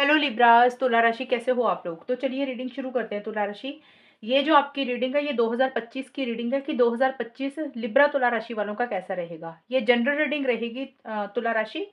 Hello Libras, तुला राशि कैसे हो आप लोग। तो चलिए रीडिंग शुरू करते हैं। तुला राशि, ये जो आपकी रीडिंग है ये 2025 की रीडिंग है कि 2025 लिब्रा तुला राशि वालों का कैसा रहेगा। ये जनरल रीडिंग रहेगी तुला राशि।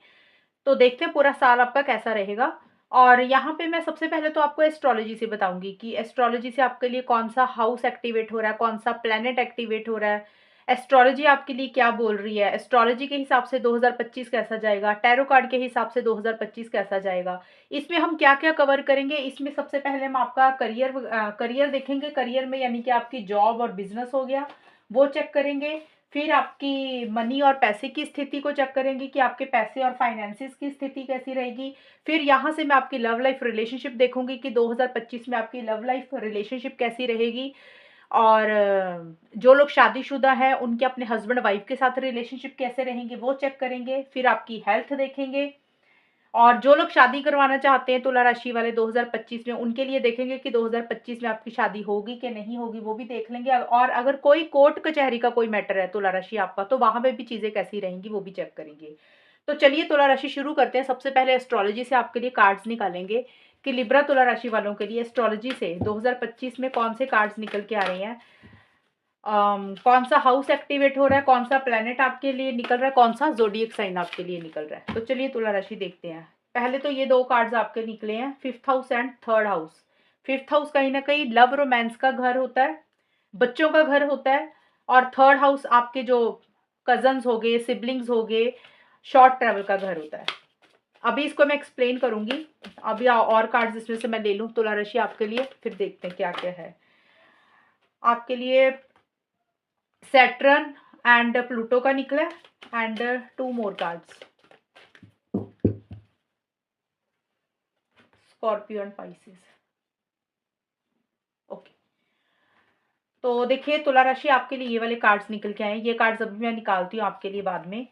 तो देखते हैं पूरा साल आपका कैसा रहेगा। और यहाँ पे मैं सबसे पहले तो आपको एस्ट्रोलॉजी से बताऊंगी कि एस्ट्रोलॉजी से आपके लिए कौन सा हाउस एक्टिवेट हो रहा है, कौन सा प्लेनेट एक्टिवेट हो रहा है, एस्ट्रोलॉजी आपके लिए क्या बोल रही है, एस्ट्रोलॉजी के हिसाब से 2025 कैसा जाएगा, टैरो कार्ड के हिसाब से 2025 कैसा जाएगा। इसमें हम क्या क्या कवर करेंगे। इसमें सबसे पहले हम आपका करियर देखेंगे। करियर में यानी कि आपकी जॉब और बिजनेस हो गया, वो चेक करेंगे। फिर आपकी मनी और पैसे की स्थिति को चेक करेंगे कि आपके पैसे और फाइनेंसिस की स्थिति कैसी रहेगी। फिर यहाँ से मैं आपकी लव लाइफ रिलेशनशिप देखूंगी कि 2025 में आपकी लव लाइफ रिलेशनशिप कैसी रहेगी। और जो लोग शादीशुदा हैं उनके अपने हस्बैंड वाइफ के साथ रिलेशनशिप कैसे रहेंगे वो चेक करेंगे। फिर आपकी हेल्थ देखेंगे। और जो लोग शादी करवाना चाहते हैं तुला राशि वाले 2025 में, उनके लिए देखेंगे कि 2025 में आपकी शादी होगी कि नहीं होगी, वो भी देख लेंगे। और अगर कोई कोर्ट कचहरी का कोई मैटर है तुला राशि आपका, तो वहां पे भी चीजें कैसी रहेंगी वो भी चेक करेंगे। तो चलिए तुला राशि शुरू करते हैं। सबसे पहले एस्ट्रोलॉजी से आपके लिए कार्ड्स निकालेंगे कि लिब्रा तुला राशि वालों के लिए एस्ट्रोलॉजी से 2025 में कौन से कार्ड्स निकल के आ रहे हैं। कौन सा हाउस एक्टिवेट हो रहा है, कौन सा प्लेनेट आपके लिए निकल रहा है, कौन सा जोडियक साइन आपके लिए निकल रहा है। तो चलिए तुला राशि देखते हैं। पहले तो ये दो कार्ड्स आपके निकले हैं, fifth house and third house. Fifth house कहीं ना कहीं लव रोमांस का घर होता है, बच्चों का घर होता है। और थर्ड हाउस आपके जो कजन्स हो गए, सिबलिंग्स हो गए, शॉर्ट ट्रेवल का घर होता है। अभी इसको मैं एक्सप्लेन करूंगी। अभी और कार्ड्स इसमें से मैं ले लूं तुला राशि आपके लिए, फिर देखते हैं क्या क्या है आपके लिए। सैटर्न एंड प्लूटो का निकला and two more cards, Scorpio and Pisces. Okay, तो देखिए तुला राशि आपके लिए ये वाले कार्ड्स निकल के आए। ये कार्ड्स अभी मैं निकालती हूँ आपके लिए बाद में।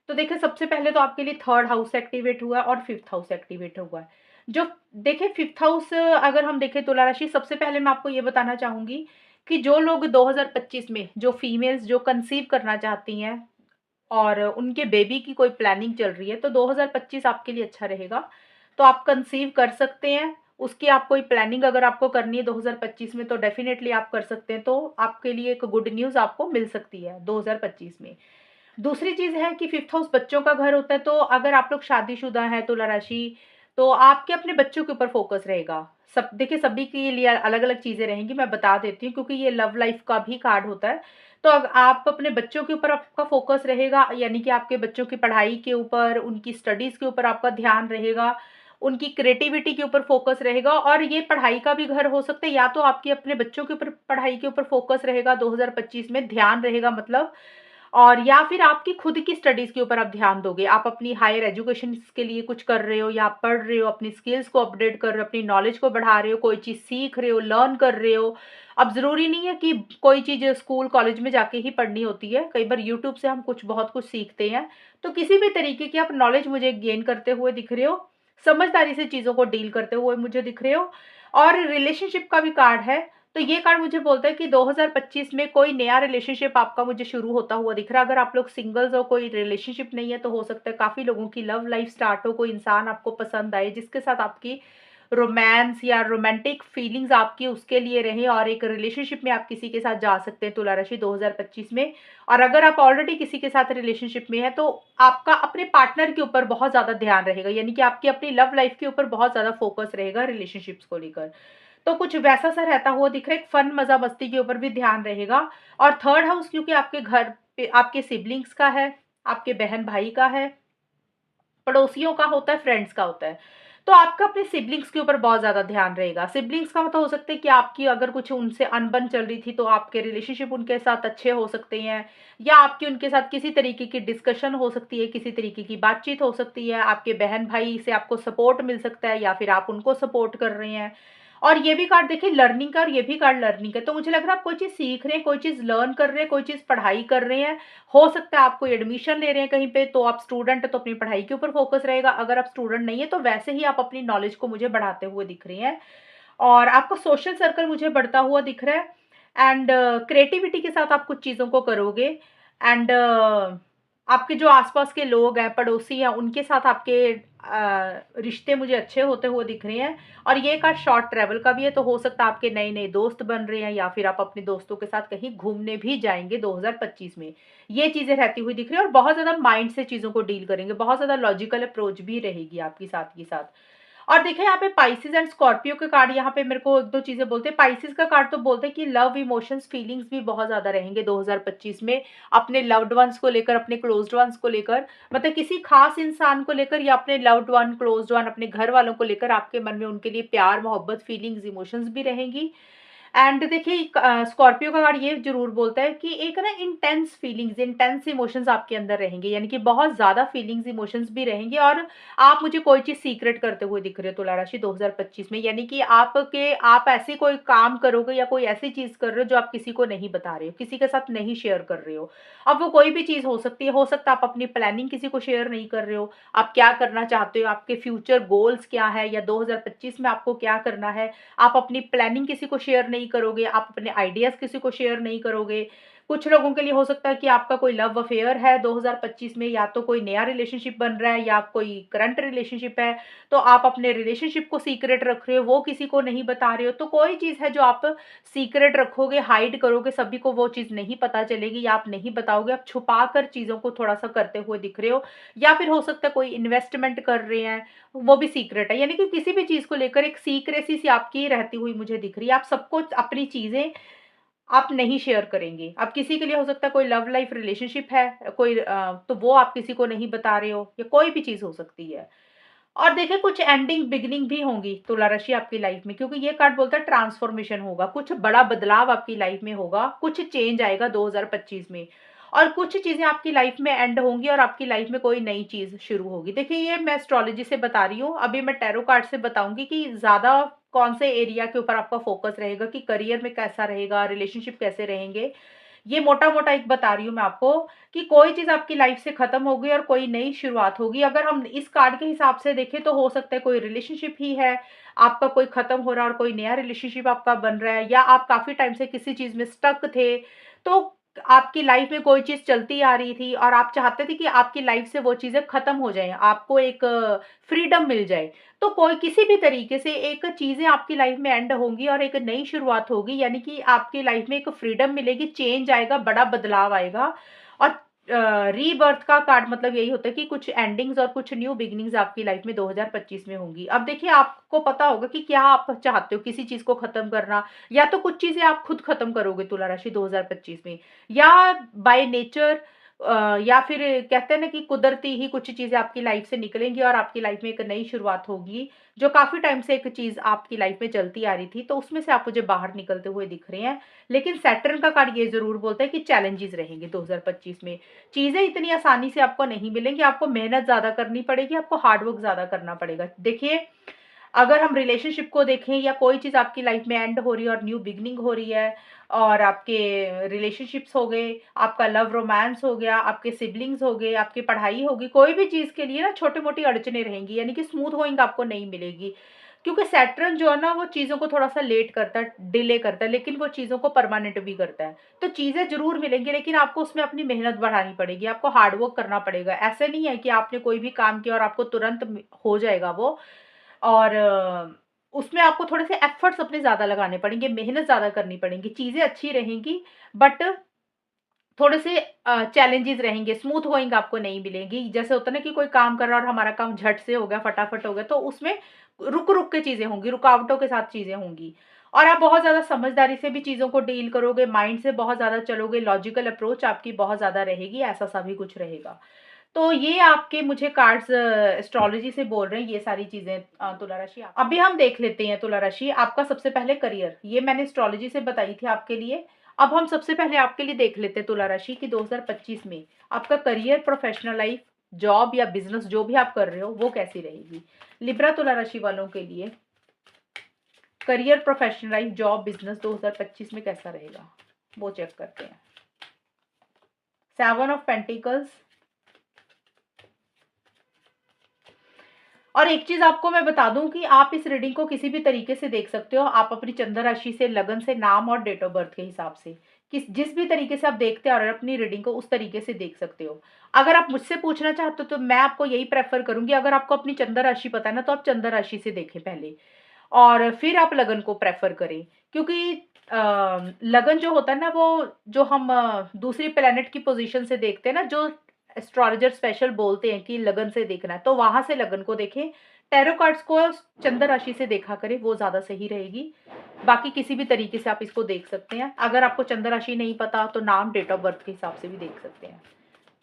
तो देखिए सबसे पहले तो आपके लिए थर्ड हाउस एक्टिवेट हुआ है और फिफ्थ हाउस एक्टिवेट हुआ है। जो देखिए फिफ्थ हाउस अगर हम देखें तुला राशि, सबसे पहले मैं आपको ये बताना चाहूंगी कि जो लोग 2025 में, जो फीमेल्स जो कंसीव करना चाहती हैं और उनके बेबी की कोई प्लानिंग चल रही है, तो 2025 आपके लिए अच्छा रहेगा। तो आप कंसीव कर सकते हैं। उसकी आप कोई प्लानिंग अगर आपको करनी है 2025 में, तो डेफिनेटली आप कर सकते हैं। तो आपके लिए एक गुड न्यूज़ आपको मिल सकती है 2025 में। दूसरी चीज़ है कि फिफ्थ हाउस बच्चों का घर होता है। तो अगर आप लोग शादीशुदा हैं तुला राशि, तो आपके अपने बच्चों के ऊपर फोकस रहेगा। सब देखिए सभी के लिए अलग अलग चीज़ें रहेंगी, मैं बता देती हूँ क्योंकि ये लव लाइफ का भी कार्ड होता है। तो अब आप अपने बच्चों के ऊपर आपका फोकस रहेगा, यानी कि आपके बच्चों की पढ़ाई के ऊपर, उनकी स्टडीज़ के ऊपर आपका ध्यान रहेगा, उनकी क्रिएटिविटी के ऊपर फोकस रहेगा। और ये पढ़ाई का भी घर हो सकता है, या तो आपके अपने बच्चों के ऊपर पढ़ाई के ऊपर फोकस रहेगा 2025 में, ध्यान रहेगा मतलब। और या फिर आपकी खुद की स्टडीज़ के ऊपर आप ध्यान दोगे। आप अपनी हायर एजुकेशन के लिए कुछ कर रहे हो, या आप पढ़ रहे हो, अपनी स्किल्स को अपडेट कर रहे हो, अपनी नॉलेज को बढ़ा रहे हो, कोई चीज़ सीख रहे हो, लर्न कर रहे हो। अब ज़रूरी नहीं है कि कोई चीज़ स्कूल कॉलेज में जाके ही पढ़नी होती है, कई बार यूट्यूब से हम बहुत कुछ सीखते हैं। तो किसी भी तरीके की आप नॉलेज मुझे गेन करते हुए दिख रहे हो, समझदारी से चीज़ों को डील करते हुए मुझे दिख रहे हो। और रिलेशनशिप का भी कार्ड है। तो ये कार्ड मुझे बोलता है कि 2025 में कोई नया रिलेशनशिप आपका मुझे शुरू होता हुआ दिख रहा है। अगर आप लोग सिंगल्स हो, कोई रिलेशनशिप नहीं है, तो हो सकता है काफ़ी लोगों की लव लाइफ स्टार्ट हो, कोई इंसान आपको पसंद आए जिसके साथ आपकी रोमांस या रोमांटिक फीलिंग्स आपकी उसके लिए रहे, और एक रिलेशनशिप में आप किसी के साथ जा सकते हैं तुला राशि 2025 में। और अगर आप ऑलरेडी किसी के साथ रिलेशनशिप में है, तो आपका अपने पार्टनर के ऊपर बहुत ज़्यादा ध्यान रहेगा, यानी कि आपकी अपनी लव लाइफ के ऊपर बहुत ज़्यादा फोकस रहेगा रिलेशनशिप्स को लेकर। तो कुछ वैसा सा रहता हुआ दिख रहा है। एक फन मजा मस्ती के ऊपर भी ध्यान रहेगा। और थर्ड हाउस क्योंकि आपके घर पे आपके सिबलिंग्स का है, आपके बहन भाई का है, पड़ोसियों का होता है, फ्रेंड्स का होता है। तो आपका अपने सिबलिंग्स के ऊपर बहुत ज़्यादा ध्यान रहेगा। सिबलिंग्स का मतलब हो सकता है कि आपकी अगर कुछ उनसे अनबन चल रही थी, तो आपके रिलेशनशिप उनके साथ अच्छे हो सकते हैं, या आपकी उनके साथ किसी तरीके की डिस्कशन हो सकती है, किसी तरीके की बातचीत हो सकती है। आपके बहन भाई से आपको सपोर्ट मिल सकता है, या फिर आप उनको सपोर्ट कर रहे हैं। और ये भी कार्ड देखिए लर्निंग का, और ये भी कार्ड लर्निंग का। तो मुझे लग रहा है आप कोई चीज़ सीख रहे हैं, कोई चीज़ लर्न कर रहे हैं, कोई चीज़ पढ़ाई कर रहे हैं। हो सकता है आप कोई एडमिशन ले रहे हैं कहीं पे, तो आप स्टूडेंट है तो अपनी पढ़ाई के ऊपर फोकस रहेगा। अगर आप स्टूडेंट नहीं है तो वैसे ही आप अपनी नॉलेज को मुझे बढ़ाते हुए दिख रही हैं। और आपका सोशल सर्कल मुझे बढ़ता हुआ दिख रहा है। एंड क्रिएटिविटी के साथ आप कुछ चीज़ों को करोगे। एंड आपके जो आसपास के लोग हैं, पड़ोसी हैं, उनके साथ आपके रिश्ते मुझे अच्छे होते हुए दिख रहे हैं। और ये कार्ड शॉर्ट ट्रैवल का भी है, तो हो सकता है आपके नए नए दोस्त बन रहे हैं या फिर आप अपने दोस्तों के साथ कहीं घूमने भी जाएंगे 2025 में। ये चीज़ें रहती हुई दिख रही है, और बहुत ज़्यादा माइंड से चीज़ों को डील करेंगे, बहुत ज़्यादा लॉजिकल अप्रोच भी रहेगी आपकी साथ के साथ। और देखिए यहाँ पे पाइसेस एंड स्कॉर्पियो के कार्ड यहाँ पे मेरे को एक दो चीजें बोलते हैं। पाइसेस का कार्ड तो बोलते हैं कि लव इमोशंस फीलिंग्स भी बहुत ज्यादा रहेंगे 2025 में, अपने लव्ड वंस को लेकर, अपने क्लोज्ड वंस को लेकर, मतलब किसी खास इंसान को लेकर या अपने लव्ड वन, क्लोज्ड वन, अपने घर वालों को लेकर आपके मन में उनके लिए प्यार, मोहब्बत, फीलिंग्स, इमोशंस भी रहेंगी। एंड देखिए स्कॉर्पियो का कार्ड ये जरूर बोलता है कि एक ना इंटेंस फीलिंग्स, इंटेंस इमोशंस आपके अंदर रहेंगे, यानी कि बहुत ज्यादा फीलिंग्स, इमोशंस भी रहेंगे। और आप मुझे कोई चीज सीक्रेट करते हुए दिख रहे हो तुला राशि 2025 में, यानी कि आप ऐसे कोई काम करोगे या कोई ऐसी चीज कर रहे हो जो आप किसी को नहीं बता रहे हो, किसी के साथ नहीं शेयर कर रहे हो। अब वो कोई भी चीज हो सकती है, हो सकता है आप अपनी प्लानिंग किसी को शेयर नहीं कर रहे हो, आप क्या करना चाहते हो, आपके फ्यूचर गोल्स क्या है, या 2025 में आपको क्या करना है, आप अपनी प्लानिंग किसी को शेयर नहीं करोगे, आप अपने आइडियाज किसी को शेयर नहीं करोगे। कुछ लोगों के लिए हो सकता है कि आपका कोई लव अफेयर है 2025 में, या तो कोई नया रिलेशनशिप बन रहा है या कोई करंट रिलेशनशिप है, तो आप अपने रिलेशनशिप को सीक्रेट रख रहे हो, वो किसी को नहीं बता रहे हो। तो कोई चीज है जो आप सीक्रेट रखोगे, हाइड करोगे, सभी को वो चीज नहीं पता चलेगी, या आप नहीं बताओगे, आप छुपा कर चीजों को थोड़ा सा करते हुए दिख रहे हो। या फिर हो सकता है कोई इन्वेस्टमेंट कर रहे हैं, वो भी सीक्रेट है, यानी कि किसी भी चीज को लेकर एक सीक्रेसी सी आपकी रहती हुई मुझे दिख रही है। आप सबको अपनी चीजें आप नहीं शेयर करेंगे। अब किसी के लिए हो सकता है कोई लव लाइफ रिलेशनशिप है, कोई तो वो आप किसी को नहीं बता रहे हो, या कोई भी चीज हो सकती है। और देखिए कुछ एंडिंग बिगिनिंग भी होंगी तुला राशि आपकी लाइफ में, क्योंकि ये कार्ड बोलता है ट्रांसफॉर्मेशन होगा, कुछ बड़ा बदलाव आपकी लाइफ में होगा, कुछ चेंज आएगा 2025 में। और कुछ चीजें आपकी लाइफ में एंड होंगी और आपकी लाइफ में कोई नई चीज शुरू होगी। देखिए ये मैं एस्ट्रोलॉजी से बता रही हूँ, अभी मैं टैरो कार्ड से बताऊंगी कि ज्यादा कौन से एरिया के ऊपर आपका फोकस रहेगा, कि करियर में कैसा रहेगा, रिलेशनशिप कैसे रहेंगे। ये मोटा मोटा एक बता रही हूँ मैं आपको, कि कोई चीज आपकी लाइफ से खत्म होगी और कोई नई शुरुआत होगी। अगर हम इस कार्ड के हिसाब से देखें तो हो सकता है कोई रिलेशनशिप ही है आपका, कोई खत्म हो रहा है और कोई नया रिलेशनशिप आपका बन रहा है, या आप काफी टाइम से किसी चीज में स्टक थे। तो आपकी लाइफ में कोई चीज चलती आ रही थी और आप चाहते थे कि आपकी लाइफ से वो चीजें खत्म हो जाएं, आपको एक फ्रीडम मिल जाए। तो कोई किसी भी तरीके से एक चीजें आपकी लाइफ में एंड होंगी और एक नई शुरुआत होगी, यानी कि आपकी लाइफ में एक फ्रीडम मिलेगी, चेंज आएगा, बड़ा बदलाव आएगा। और रीबर्थ का कार्ड मतलब यही होता है कि कुछ एंडिंग्स और कुछ न्यू बिगिनिंग्स आपकी लाइफ में 2025 में होंगी। अब देखिए आपको पता होगा कि क्या आप चाहते हो, किसी चीज को खत्म करना, या तो कुछ चीजें आप खुद खत्म करोगे तुला राशि 2025 में, या बाय नेचर, या फिर कहते हैं ना कि कुदरती ही कुछ चीजें आपकी लाइफ से निकलेंगी और आपकी लाइफ में एक नई शुरुआत होगी। जो काफी टाइम से एक चीज आपकी लाइफ में चलती आ रही थी, तो उसमें से आप मुझे बाहर निकलते हुए दिख रहे हैं। लेकिन सैटर्न का कार्ड ये जरूर बोलता है कि चैलेंजेस रहेंगे 2025 में, चीजें इतनी आसानी से आपको नहीं मिलेंगी, आपको मेहनत ज्यादा करनी पड़ेगी, आपको हार्डवर्क ज्यादा करना पड़ेगा। देखिए अगर हम रिलेशनशिप को देखें, या कोई चीज आपकी लाइफ में एंड हो रही है और न्यू बिगनिंग हो रही है, और आपके रिलेशनशिप्स हो गए, आपका लव रोमांस हो गया, आपके सिबलिंग्स हो गए, आपकी पढ़ाई होगी, कोई भी चीज के लिए ना छोटी मोटी अड़चने रहेंगी, यानी कि स्मूथ गोइंग आपको नहीं मिलेगी। क्योंकि सैटर्न जो है ना वो चीजों को थोड़ा सा लेट करता है, डिले करता है, लेकिन वो चीजों को परमानेंट भी करता है। तो चीजें जरूर मिलेंगी, लेकिन आपको उसमें अपनी मेहनत बढ़ानी पड़ेगी, आपको हार्डवर्क करना पड़ेगा। ऐसे नहीं है कि आपने कोई भी काम किया और आपको तुरंत हो जाएगा वो। और उसमें आपको थोड़े से एफर्ट्स अपने ज़्यादा लगाने पड़ेंगे, मेहनत ज़्यादा करनी पड़ेंगी, चीज़ें अच्छी रहेंगी, बट थोड़े से चैलेंजेस रहेंगे, स्मूथ गोइंग आपको नहीं मिलेंगी। जैसे होता है ना कि कोई काम कर रहा है और हमारा काम झट से हो गया, फटाफट हो गया, तो उसमें रुक रुक के चीज़ें होंगी, रुकावटों के साथ चीज़ें होंगी। और आप बहुत ज़्यादा समझदारी से भी चीज़ों को डील करोगे, माइंड से बहुत ज़्यादा चलोगे, लॉजिकल अप्रोच आपकी बहुत ज़्यादा रहेगी, ऐसा सा भी कुछ रहेगा। तो ये आपके मुझे कार्ड्स एस्ट्रोलॉजी से बोल रहे हैं ये सारी चीजें। तुला राशि अभी हम देख लेते हैं। तुला राशि आपका सबसे पहले करियर, ये मैंने एस्ट्रोलॉजी से बताई थी आपके लिए। अब हम सबसे पहले आपके लिए देख लेते हैं तुला राशि कि 2025 में आपका करियर, प्रोफेशनल लाइफ, जॉब या बिजनेस जो भी आप कर रहे हो वो कैसी रहेगी। लिब्रा तुला राशि वालों के लिए career, professional life, job, business 2025 में कैसा रहेगा वो चेक करते हैं। 7 ऑफ पेंटिकल्स। और एक चीज आपको मैं बता दूं कि आप इस रीडिंग को किसी भी तरीके से देख सकते हो, आप अपनी चंद्र राशि से, लगन से, नाम और डेट ऑफ बर्थ के हिसाब से, जिस भी तरीके से आप देखते आ रहे हो अपनी रीडिंग को, उस तरीके से देख सकते हो। अगर आप मुझसे पूछना चाहते हो तो मैं आपको यही प्रेफ़र करूँगी, अगर आपको अपनी चंद्र राशि पता है ना, तो आप चंद्र राशि से देखें पहले और फिर आप लगन को प्रेफ़र करें। क्योंकि लगन जो होता है ना, वो जो हम दूसरी प्लैनेट की पोज़ीशन से देखते हैं ना, जो एस्ट्रोलॉजर स्पेशल बोलते हैं कि लगन से देखना है, तो वहाँ से लगन को देखें। टैरो कार्ड्स को चंद्र राशि से देखा करें, वो ज़्यादा सही रहेगी। बाकी किसी भी तरीके से आप इसको देख सकते हैं। अगर आपको चंद्र राशि नहीं पता तो नाम, डेट ऑफ बर्थ के हिसाब से भी देख सकते हैं।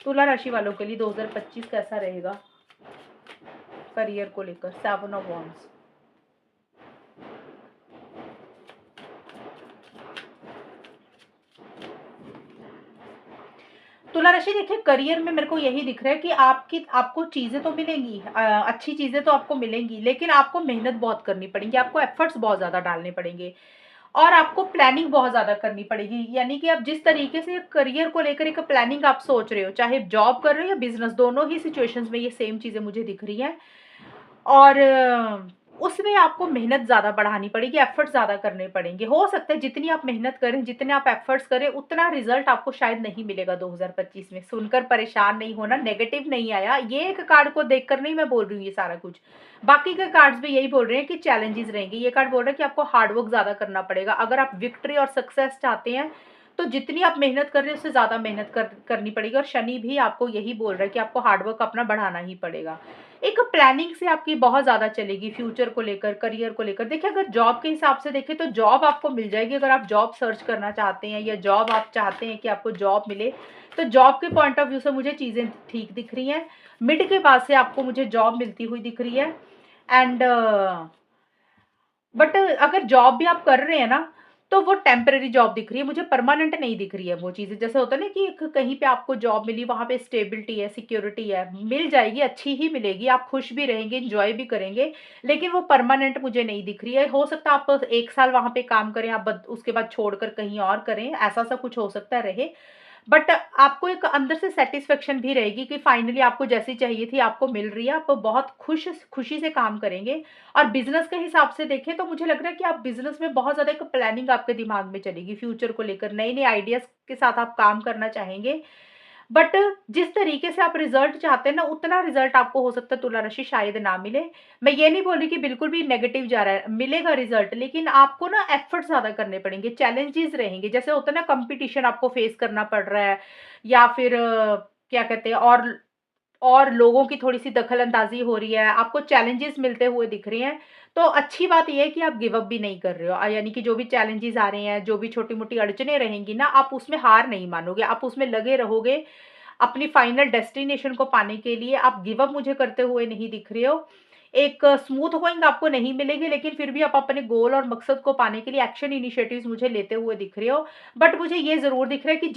तुला राशि वालों के लिए 2025 कैसा रहेगा करियर को लेकर? 7 ऑफ वॉन्ड्स। तुला राशि देखिए, करियर में मेरे को यही दिख रहा है कि आपको चीज़ें तो मिलेंगी, अच्छी चीज़ें तो आपको मिलेंगी, लेकिन आपको मेहनत बहुत करनी पड़ेगी, आपको एफर्ट्स बहुत ज़्यादा डालने पड़ेंगे और आपको प्लानिंग बहुत ज़्यादा करनी पड़ेगी। यानी कि आप जिस तरीके से करियर को लेकर एक प्लानिंग आप सोच रहे हो, चाहे जॉब कर रहे हो या बिज़नेस, दोनों ही सिचुएशंस में ये सेम चीज़ें मुझे दिख रही हैं। और उसमें आपको मेहनत ज़्यादा बढ़ानी पड़ेगी, एफ़र्ट्स ज़्यादा करने पड़ेंगे। हो सकता है जितनी आप मेहनत करें, जितने आप एफ़र्ट्स करें, उतना रिज़ल्ट आपको शायद नहीं मिलेगा 2025 में। सुनकर परेशान नहीं होना, नेगेटिव नहीं आया। ये एक कार्ड को देखकर नहीं मैं बोल रही हूँ ये सारा कुछ। बाकी के कार्ड्स भी यही बोल रहे हैं कि चैलेंजेस रहेंगे। ये कार्ड बोल रहा है कि आपको हार्ड वर्क ज़्यादा करना पड़ेगा। अगर आप विक्ट्री और सक्सेस चाहते हैं, तो जितनी आप मेहनत कर रहे हैं, उससे ज़्यादा मेहनत करनी पड़ेगी और शनि भी आपको यही बोल रहा है कि आपको हार्ड वर्क अपना बढ़ाना ही पड़ेगा। एक प्लानिंग से आपकी बहुत ज़्यादा चलेगी फ्यूचर को लेकर, करियर को लेकर। देखिए, अगर जॉब के हिसाब से देखें तो जॉब आपको मिल जाएगी। अगर आप जॉब सर्च करना चाहते हैं या जॉब आप चाहते हैं कि आपको जॉब मिले, तो जॉब के पॉइंट ऑफ व्यू से मुझे चीज़ें ठीक दिख रही हैं। मिड के बाद से आपको मुझे जॉब मिलती हुई दिख रही है। एंड बट अगर जॉब भी आप कर रहे हैं ना, तो वो टेम्परेरी जॉब दिख रही है, मुझे परमानेंट नहीं दिख रही है वो चीज़ें। जैसे होता है ना कि कहीं पे आपको जॉब मिली, वहाँ पे स्टेबिलिटी है, सिक्योरिटी है, मिल जाएगी, अच्छी ही मिलेगी, आप खुश भी रहेंगे, एन्जॉय भी करेंगे, लेकिन वो परमानेंट मुझे नहीं दिख रही है। हो सकता है आप 1 साल वहाँ पे काम करें, आप उसके बाद छोड़कर कहीं और करें, ऐसा-सा कुछ हो सकता है रहे। बट आपको एक अंदर से सैटिस्फैक्शन भी रहेगी कि फाइनली आपको जैसी चाहिए थी आपको मिल रही है, आप बहुत खुशी से काम करेंगे। और बिज़नेस के हिसाब से देखें तो मुझे लग रहा है कि आप बिज़नेस में बहुत ज़्यादा एक प्लानिंग आपके दिमाग में चलेगी फ्यूचर को लेकर, नए-नए आइडियाज़ के साथ आप काम करना चाहेंगे। बट जिस तरीके से आप रिज़ल्ट चाहते हैं ना, उतना रिज़ल्ट आपको हो सकता है तुला राशि शायद ना मिले। मैं ये नहीं बोल रही कि बिल्कुल भी नेगेटिव जा रहा है, मिलेगा रिज़ल्ट, लेकिन आपको ना एफ़र्ट्स ज़्यादा करने पड़ेंगे, चैलेंजेस रहेंगे। जैसे होता है ना, कॉम्पिटिशन आपको फेस करना पड़ रहा है या फिर क्या कहते हैं, और लोगों की थोड़ी-सी दखल-अंदाज़ी हो रही है, आपको चैलेंजेस मिलते हुए दिख रहे हैं। तो अच्छी बात ये है कि आप गिव अप भी नहीं कर रहे हो। यानी कि जो भी चैलेंजेस आ रहे हैं, जो भी छोटी-मोटी अड़चनें रहेंगी ना, आप उसमें हार नहीं मानोगे, आप उसमें लगे रहोगे। अपनी फाइनल डेस्टिनेशन को पाने के लिए आप गिव अप मुझे करते हुए नहीं दिख रहे हो। एक स्मूथ गोइंग आपको नहीं मिलेगी, लेकिन फिर भी आप अपने गोल और मकसद को पाने के लिए एक्शन इनिशिएटिव्स मुझे लेते हुए दिख रहे हो। बट मुझे ये ज़रूर दिख रहा है कि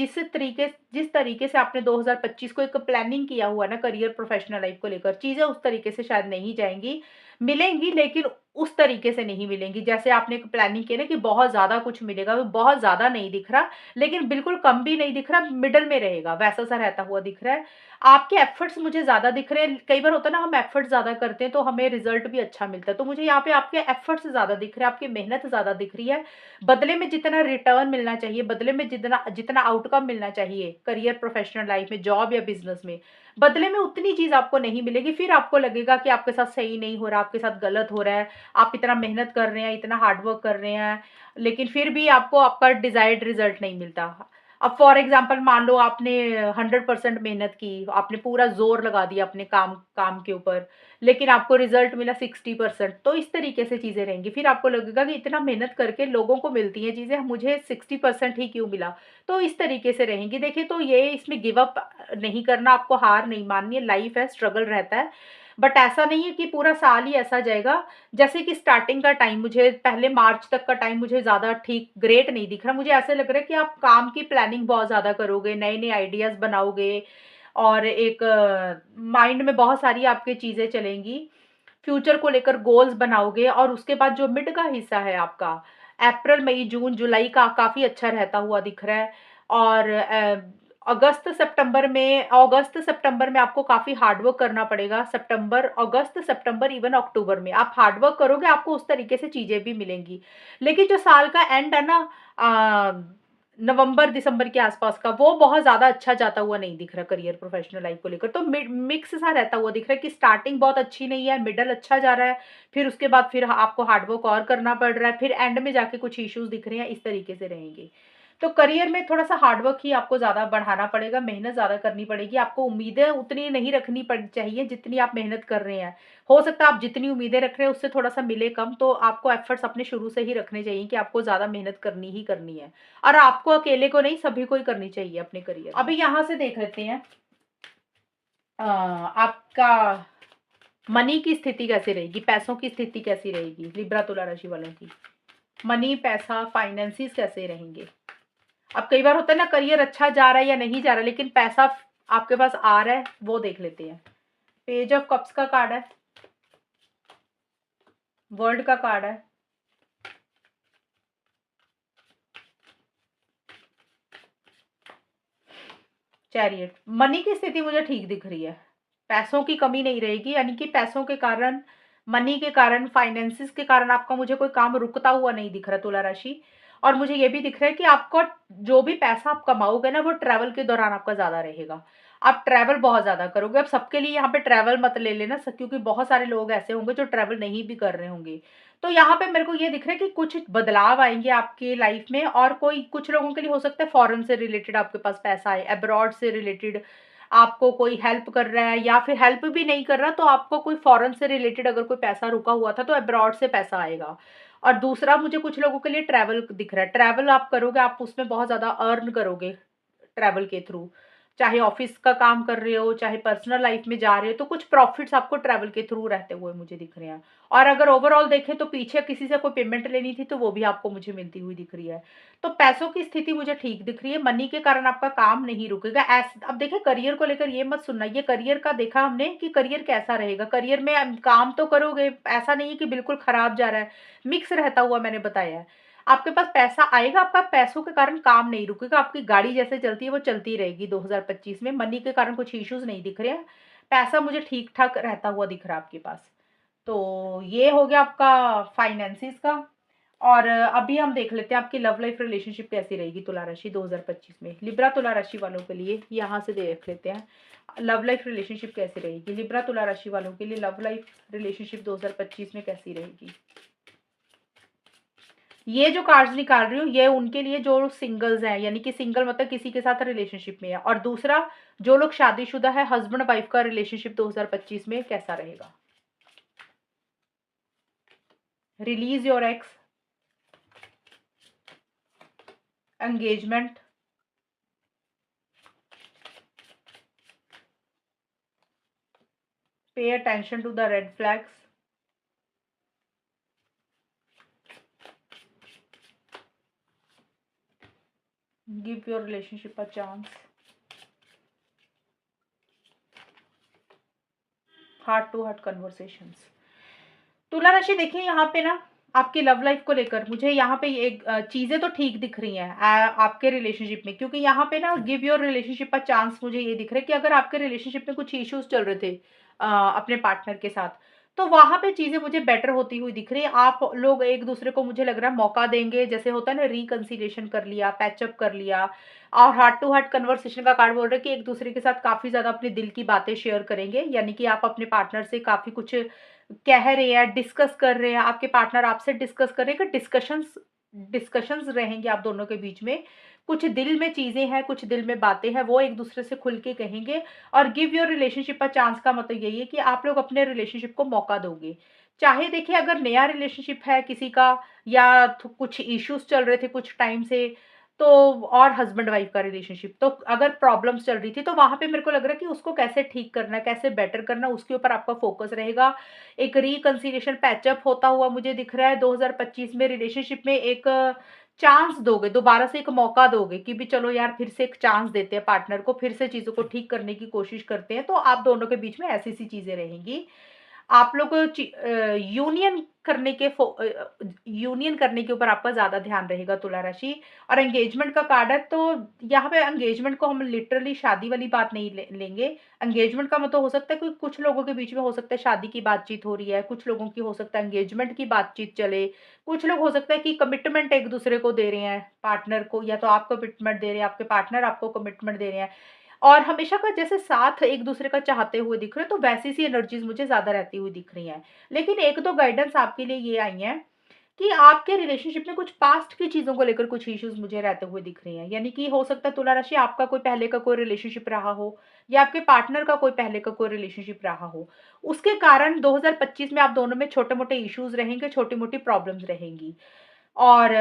जिस तरीके से आपने 2025 को एक प्लानिंग किया हुआ है ना करियर प्रोफेशनल लाइफ को लेकर, चीज़ें उस तरीके से शायद नहीं जाएँगी। मिलेंगी, लेकिन उस तरीके से नहीं मिलेंगी। जैसे आपने एक प्लानिंग की ना कि बहुत ज़्यादा कुछ मिलेगा, वो बहुत ज़्यादा नहीं दिख रहा, लेकिन बिल्कुल कम भी नहीं दिख रहा, मिडल में रहेगा, वैसा-सा रहता हुआ दिख रहा है। आपके एफर्ट्स मुझे ज़्यादा दिख रहे हैं। कई बार होता है ना, हम एफर्ट्स ज़्यादा करते हैं तो हमें रिज़ल्ट भी अच्छा मिलता है। तो मुझे यहाँ पे आपके एफर्ट्स ज़्यादा दिख रहे हैं, आपकी मेहनत ज़्यादा दिख रही है। बदले में जितना रिटर्न मिलना चाहिए, बदले में जितना जितना आउटकम मिलना चाहिए करियर प्रोफेशनल लाइफ में, जॉब या बिज़नेस में, बदले में उतनी चीज़ आपको नहीं मिलेगी। फिर आपको लगेगा कि आपके साथ सही नहीं हो रहा, आपके साथ गलत हो रहा है। आप इतना मेहनत कर रहे हैं, इतना हार्ड वर्क कर रहे हैं, लेकिन फिर भी आपको आपका डिज़ायर्ड रिज़ल्ट नहीं मिलता। अब फॉर एग्ज़ाम्पल मान लो आपने 100% मेहनत की, आपने पूरा ज़ोर लगा दिया अपने काम काम के ऊपर, लेकिन आपको रिज़ल्ट मिला 60%, तो इस तरीके से चीज़ें रहेंगी। फिर आपको लगेगा कि इतना मेहनत करके लोगों को मिलती हैं चीज़ें, मुझे 60% ही क्यों मिला? तो इस तरीके से रहेंगी। देखिए, तो ये इसमें गिव अप नहीं करना, आपको हार नहीं माननी है, लाइफ़ है, स्ट्रगल रहता है। बट ऐसा नहीं है कि पूरा साल ही ऐसा जाएगा। जैसे कि स्टार्टिंग का टाइम, मुझे पहले मार्च तक का टाइम मुझे ज़्यादा ठीक ग्रेट नहीं दिख रहा। मुझे ऐसा लग रहा है कि आप काम की प्लानिंग बहुत ज़्यादा करोगे, नए-नए आइडियाज़ बनाओगे और एक माइंड में बहुत सारी आपकी चीज़ें चलेंगी। फ्यूचर को लेकर गोल्स बनाओगे और उसके बाद जो मिड का हिस्सा है आपका, अप्रैल, मई, जून, जुलाई का काफ़ी अच्छा रहता हुआ दिख रहा है। और अगस्त सितंबर में आपको काफ़ी हार्ड वर्क करना पड़ेगा। अगस्त, सितंबर, इवन अक्टूबर में आप हार्ड वर्क करोगे, आपको उस तरीके से चीज़ें भी मिलेंगी। लेकिन जो साल का एंड है ना, नवंबर दिसंबर के आसपास का, वो बहुत ज़्यादा अच्छा जाता हुआ नहीं दिख रहा करियर प्रोफेशनल लाइफ को लेकर। तो मिक्स सा रहता हुआ दिख रहा है कि स्टार्टिंग बहुत अच्छी नहीं है, मिडल अच्छा जा रहा है, फिर उसके बाद फिर आपको हार्ड वर्क और करना पड़ रहा है, फिर एंड में जाके कुछ इश्यूज दिख रहे हैं, इस तरीके से रहेंगे। तो करियर में थोड़ा सा हार्ड वर्क ही आपको ज़्यादा बढ़ाना पड़ेगा, मेहनत ज़्यादा करनी पड़ेगी, आपको उम्मीदें उतनी नहीं रखनी पड़ चाहिए जितनी आप मेहनत कर रहे हैं। हो सकता है आप जितनी उम्मीदें रख रहे हैं उससे थोड़ा सा मिले कम, तो आपको एफर्ट्स अपने शुरू से ही रखने चाहिए कि आपको ज़्यादा मेहनत करनी ही करनी है। और आपको अकेले को नहीं, सभी को ही करनी चाहिए अपने करियर में। अभी यहाँ से देख लेते हैं आपका मनी की स्थिति कैसे रहेगी, पैसों की स्थिति कैसी रहेगी लिब्रा तुला राशि वालों की। मनी, पैसा, फाइनेंसिस कैसे रहेंगे। अब कई बार होता है ना, करियर अच्छा जा रहा है या नहीं जा रहा है, लेकिन पैसा आपके पास आ रहा है, वो देख लेते हैं। पेज ऑफ कप्स का कार्ड है, वर्ल्ड का कार्ड है, चैरियट। मनी की स्थिति मुझे ठीक दिख रही है, पैसों की कमी नहीं रहेगी, यानी कि पैसों के कारण, मनी के कारण, फाइनेंसिस के कारण आपका मुझे कोई काम रुकता हुआ नहीं दिख रहा तुला राशि। और मुझे ये भी दिख रहा है कि आपको जो भी पैसा आप कमाओगे ना, वो ट्रैवल के दौरान आपका ज़्यादा रहेगा। आप ट्रैवल बहुत ज़्यादा करोगे। अब सबके लिए यहाँ पे ट्रैवल मत ले लेना, क्योंकि बहुत सारे लोग ऐसे होंगे जो ट्रैवल नहीं भी कर रहे होंगे। तो यहाँ पे मेरे को ये दिख रहा है कि कुछ बदलाव आएंगे आपके लाइफ में, और कोई कुछ लोगों के लिए हो सकता है फॉरेन से रिलेटेड आपके पास पैसा आए, अब्रॉड से रिलेटेड आपको कोई हेल्प कर रहा है, या फिर हेल्प भी नहीं कर रहा तो आपको कोई फॉरेन से रिलेटेड अगर कोई पैसा रुका हुआ था तो अब्रॉड से पैसा आएगा। और दूसरा मुझे कुछ लोगों के लिए ट्रैवल दिख रहा है, ट्रैवल आप करोगे, आप उसमें बहुत ज़्यादा अर्न करोगे ट्रैवल के थ्रू। चाहे ऑफिस का काम कर रहे हो, चाहे पर्सनल लाइफ में जा रहे हो, तो कुछ प्रॉफिट्स आपको ट्रैवल के थ्रू रहते हुए मुझे दिख रहे हैं। और अगर ओवरऑल देखें तो पीछे किसी से कोई पेमेंट लेनी थी तो वो भी आपको मुझे मिलती हुई दिख रही है। तो पैसों की स्थिति मुझे ठीक दिख रही है, मनी के कारण आपका काम नहीं रुकेगा। अब देखिए करियर को लेकर ये मत सुनना, ये करियर का देखा हमने कि करियर कैसा रहेगा। करियर में काम तो करोगे, ऐसा नहीं है कि बिल्कुल खराब जा रहा है, मिक्स रहता हुआ मैंने बताया है। आपके पास पैसा आएगा, आपका पैसों के कारण काम नहीं रुकेगा, आपकी गाड़ी जैसे चलती है वो चलती रहेगी 2025 में। मनी के कारण कुछ इश्यूज नहीं दिख रहे हैं, पैसा मुझे ठीक ठाक रहता हुआ दिख रहा है आपके पास। तो ये हो गया आपका फाइनेंसिस का। और अभी हम देख लेते हैं आपकी लव लाइफ रिलेशनशिप कैसी रहेगी तुला राशि 2025 में। लिब्रा तुला राशि वालों के लिए यहाँ से देख लेते हैं लव लाइफ रिलेशनशिप कैसी रहेगी। लिब्रा तुला राशि वालों के लिए लव लाइफ रिलेशनशिप 2025 में कैसी रहेगी। ये जो कार्ड्स निकाल रही हूँ ये उनके लिए जो सिंगल्स हैं, यानी कि सिंगल मतलब किसी के साथ रिलेशनशिप में है। और दूसरा जो लोग शादीशुदा है, हस्बैंड वाइफ का रिलेशनशिप 2025 में कैसा रहेगा। Release your ex, engagement, pay attention to the red flags, give your relationship a chance, heart to heart conversations. तुला राशि देखिए यहाँ पे ना आपकी लव लाइफ को लेकर मुझे यहाँ पे एक चीजें तो ठीक दिख रही हैं आपके रिलेशनशिप में, क्योंकि यहाँ पे ना give your relationship a chance मुझे ये दिख रहा है कि अगर आपके रिलेशनशिप में कुछ इश्यूज चल रहे थे अपने पार्टनर के साथ, तो वहां पे चीजें मुझे बेटर होती हुई दिख रही है। आप लोग एक दूसरे को मुझे लग रहा है मौका देंगे, जैसे होता है ना रिकंसिलिएशन कर लिया, पैचअप कर लिया। और हार्ट टू हार्ट कन्वर्सेशन का कार्ड बोल रहा है कि एक दूसरे के साथ काफी ज्यादा अपने दिल की बातें शेयर करेंगे, यानी कि आप अपने पार्टनर से काफी कुछ कह रहे हैं, डिस्कस कर रहे हैं, आपके पार्टनर आपसे डिस्कस कर रहे हैं कि डिस्कशंस डिस्कशंस रहेंगे आप दोनों के बीच में। कुछ दिल में चीजें हैं, कुछ दिल में बातें हैं, वो एक दूसरे से खुल के कहेंगे। और give your relationship a chance का मतलब यही है कि आप लोग अपने रिलेशनशिप को मौका दोगे। चाहे देखिए अगर नया रिलेशनशिप है किसी का, या कुछ इश्यूज चल रहे थे कुछ टाइम से, तो और हस्बैंड वाइफ का रिलेशनशिप, तो अगर प्रॉब्लम्स चल रही थी तो वहां पे मेरे को लग रहा है कि उसको कैसे ठीक करना है, कैसे बेटर करना, उसके ऊपर आपका फोकस रहेगा। एक रिकंसिलिएशन पैचअप होता हुआ मुझे दिख रहा है 2025 में। रिलेशनशिप में एक चांस दोगे, दोबारा से एक मौका दोगे कि भी चलो यार फिर से एक चांस देते हैं पार्टनर को, फिर से चीजों को ठीक करने की कोशिश करते हैं, तो आप दोनों के बीच में ऐसी सी चीजें रहेंगी। आप लोग यूनियन करने के ऊपर आपका ज़्यादा ध्यान रहेगा तुला राशि। और एंगेजमेंट का कार्ड है, तो यहाँ पे एंगेजमेंट को हम लिटरली शादी वाली बात नहीं लेंगे। एंगेजमेंट का मतलब हो सकता है कि कुछ लोगों के बीच में हो सकता है शादी की बातचीत हो रही है, कुछ लोगों की हो सकता है एंगेजमेंट की बातचीत चले, कुछ लोग हो सकता है कि कमिटमेंट एक दूसरे को दे रहे हैं पार्टनर को, या तो आप कमिटमेंट दे रहे हैं, आपके पार्टनर आपको कमिटमेंट दे रहे हैं, और हमेशा का जैसे साथ एक दूसरे का चाहते हुए दिख रहे हो, तो वैसी सी एनर्जीज मुझे ज़्यादा रहती हुई दिख रही हैं। लेकिन 1-2 गाइडेंस आपके लिए ये आई हैं कि आपके रिलेशनशिप में कुछ पास्ट की चीज़ों को लेकर कुछ इश्यूज़ मुझे रहते हुए दिख रही हैं। यानी कि हो सकता है तुला राशि आपका कोई पहले का कोई रिलेशनशिप रहा हो, या आपके पार्टनर का कोई पहले का कोई रिलेशनशिप रहा हो। उसके कारण 2025 में आप दोनों में छोटे-मोटे इश्यूज़ रहेंगे, छोटी-मोटी प्रॉब्लम्स रहेंगी। और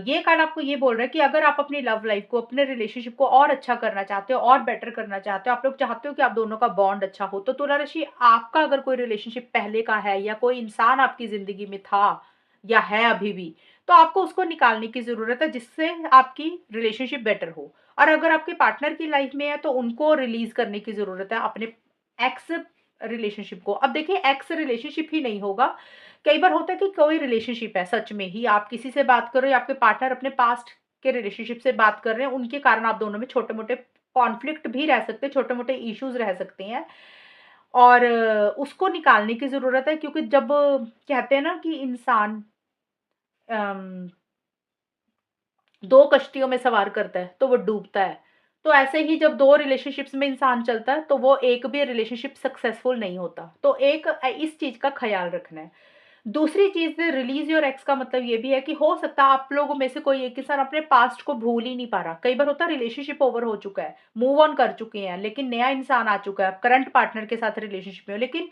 ये कार्ड आपको ये बोल रहा है कि अगर आप अपनी लव लाइफ को, अपने रिलेशनशिप को और अच्छा करना चाहते हो, और बेटर करना चाहते हो, आप लोग चाहते हो कि आप दोनों का बॉन्ड अच्छा हो, तो तुला राशि आपका अगर कोई रिलेशनशिप पहले का है, या कोई इंसान आपकी ज़िंदगी में था या है अभी भी, तो आपको उसको निकालने की ज़रूरत है, जिससे आपकी रिलेशनशिप बेटर हो। और अगर आपके पार्टनर की लाइफ में है, तो उनको रिलीज़ करने की ज़रूरत है अपने एक्स रिलेशनशिप को। अब देखिए, एक्स रिलेशनशिप ही नहीं होगा, कई बार होता है कि कोई रिलेशनशिप है सच में ही, आप किसी से बात कर रहे हो, या आपके पार्टनर अपने पास्ट के रिलेशनशिप से बात कर रहे हैं, उनके कारण आप दोनों में छोटे-मोटे कॉन्फ्लिक्ट भी रह सकते हैं, छोटे-मोटे इश्यूज़ रह सकते हैं। और उसको निकालने की ज़रूरत है, क्योंकि जब कहते हैं ना कि इंसान अम 2 कश्तियों में सवार करता है, तो वो डूबता है। तो ऐसे ही जब 2 रिलेशनशिप्स में इंसान चलता है, तो वो एक भी रिलेशनशिप सक्सेसफुल नहीं होता। तो एक इस चीज़ का ख़्याल रखना है। दूसरी चीज़, रिलीज़ योर एक्स का मतलब ये भी है कि हो सकता है आप लोगों में से कोई एक इंसान अपने पास्ट को भूल ही नहीं पा रहा। कई बार होता है रिलेशनशिप ओवर हो चुका है, मूव ऑन कर चुके हैं, लेकिन नया इंसान आ चुका है, आप करंट पार्टनर के साथ रिलेशनशिप में हो, लेकिन